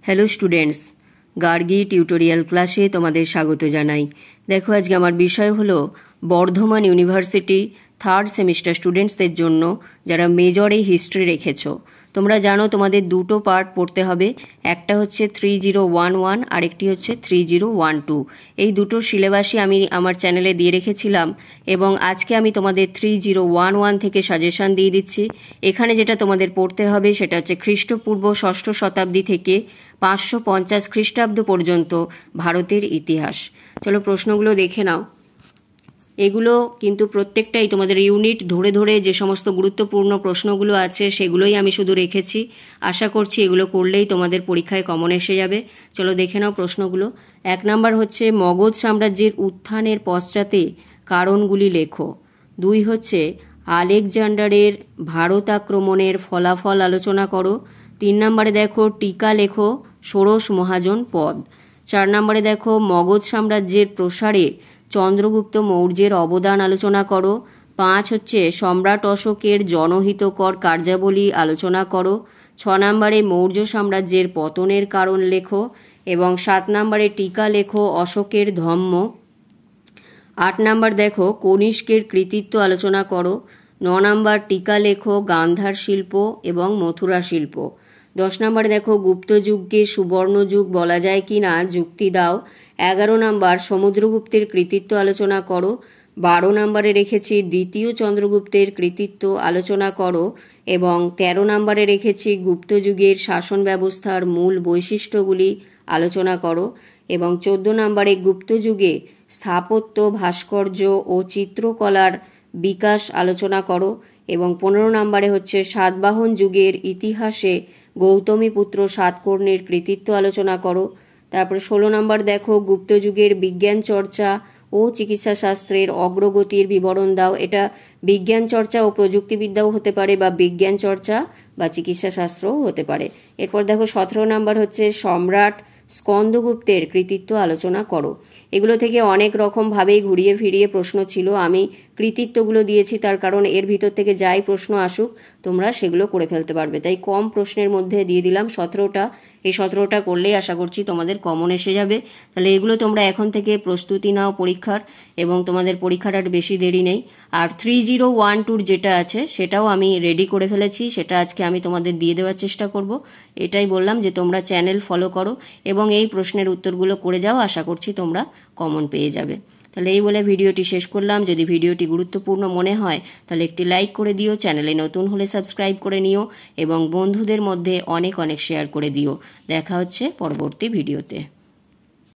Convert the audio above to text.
Hello students, Gargi tutorial ক্লাসে তোমাদের স্বাগত জানাই। দেখো, আজকে আমার বিষয় হলো বর্ধমান ইউনিভার্সিটি থার্ড সেমিস্টার স্টুডেন্টসদের জন্য যারা মেজরে হিস্ট্রি রেখেছো। তোমরা জানো তোমাদের দুটো পার্ট পড়তে হবে, একটা হচ্ছে 3011 আর একটি হচ্ছে 3012। এই দুটো সিলেবাসই আমি আমার চ্যানেলে দিয়ে রেখেছিলাম এবং আজকে আমি তোমাদের 3011 থেকে সাজেশন দিয়ে দিচ্ছি। এখানে যেটা তোমাদের পড়তে হবে সেটা হচ্ছে খ্রিস্টপূর্ব 6ষ্ঠ শতাব্দী থেকে 550 খ্রিস্টাব্দ পর্যন্ত ভারতের ইতিহাস। চলো প্রশ্নগুলো দেখে নাও। এগুলো কিন্তু প্রত্যেকটাই তোমাদের ইউনিট ধরে ধরে যে সমস্ত গুরুত্বপূর্ণ প্রশ্নগুলো আছে সেগুলোই আমি শুধু রেখেছি। আশা করছি এগুলো করলেই তোমাদের পরীক্ষায় কমন এসে যাবে। চলো দেখে নাও প্রশ্নগুলো। 1 নম্বর হচ্ছে মগধ সাম্রাজ্যের উত্থানের পশ্চাতে কারণগুলি লেখো। 2 হচ্ছে আলেকজান্ডারের ভারত আক্রমণের ফলাফল আলোচনা করো। 3 নম্বরে দেখো টিকা লেখো ষোড়শ মহাজন পদ। 4 নম্বরে দেখো মগধ সাম্রাজ্যের প্রসারে চন্দ্রগুপ্ত মৌর্যের অবদান আলোচনা করো। 5 হচ্ছে সম্রাট অশোকের জনহিতকর কার্যাবলী আলোচনা করো। 6 নম্বরে মৌর্য সাম্রাজ্যের পতনের কারণ লেখো এবং 7 নম্বরে টিকা লেখো অশোকের ধম্ম। 8 নম্বর দেখো কনিষ্কের কৃতিত্ব আলোচনা করো। 9 নম্বর টিকা লেখো গান্ধার শিল্প এবং মথুরা শিল্প। 10 নম্বরে দেখো গুপ্ত যুগকে সুবর্ণ যুগ বলা যায় কি না যুক্তি দাও। 11 নম্বর সমুদ্রগুপ্তের কৃতিত্ব আলোচনা করো। 12 নম্বরে রেখেছি দ্বিতীয় চন্দ্রগুপ্তের কৃতিত্ব আলোচনা করো এবং 13 নম্বরে রেখেছি গুপ্ত যুগের শাসন ব্যবস্থার মূল বৈশিষ্ট্যগুলি আলোচনা করো এবং 14 নম্বরে গুপ্ত যুগে স্থাপত্য, ভাস্কর্য ও চিত্রকলার বিকাশ আলোচনা করো এবং 15 নম্বরে হচ্ছে সাতবাহন যুগের ইতিহাসে গৌতমীপুত্র সাতকর্ণীর কৃতিত্ব আলোচনা করো। তারপরে 16 নম্বর দেখো গুপ্ত যুগের বিজ্ঞান চর্চা ও চিকিৎসা শাস্ত্রের অগ্রগতির বিবরণ দাও। এটা বিজ্ঞান চর্চা ও প্রযুক্তিবিদ্যাও হতে পারে বা বিজ্ঞান চর্চা বা চিকিৎসা শাস্ত্রও হতে পারে। এরপর দেখো 17 নম্বর হচ্ছে সম্রাট স্কন্দগুপ্তের কৃতিত্ব আলোচনা করো। এগুলো থেকে অনেক রকমভাবেই ঘুরিয়ে ফিরিয়ে প্রশ্ন ছিল। আমি কৃতিত্বগুলো দিয়েছি তার কারণ এর ভিতর থেকে যাই প্রশ্ন আসুক তোমরা সেগুলো করে ফেলতে পারবে, তাই কম প্রশ্নের মধ্যে দিয়ে দিলাম 17টা। এই 17টা করলেই আশা করছি তোমাদের কমন এসে যাবে। তাহলে এগুলো তোমরা এখন থেকে প্রস্তুতি নাও পরীক্ষার, এবং তোমাদের পরীক্ষার আর বেশি দেরি নেই। আর 3012 যেটা আছে সেটাও আমি রেডি করে ফেলেছি, সেটা আজকে আমি তোমাদের দিয়ে দেওয়ার চেষ্টা করব। এটাই বললাম যে তোমরা চ্যানেল ফলো করো এবং এই প্রশ্নের উত্তরগুলো করে যাও, আশা করছি তোমরা কমন পেয়ে যাবে। তাহলে এই বলে ভিডিওটি শেষ করলাম। যদি ভিডিওটি গুরুত্বপূর্ণ মনে হয় তাহলে একটি লাইক করে দিও, চ্যানেলে নতুন হলে সাবস্ক্রাইব করে নিও এবং বন্ধুদের মধ্যে অনেক অনেক শেয়ার করে দিও। দেখা হচ্ছে পরবর্তী ভিডিওতে।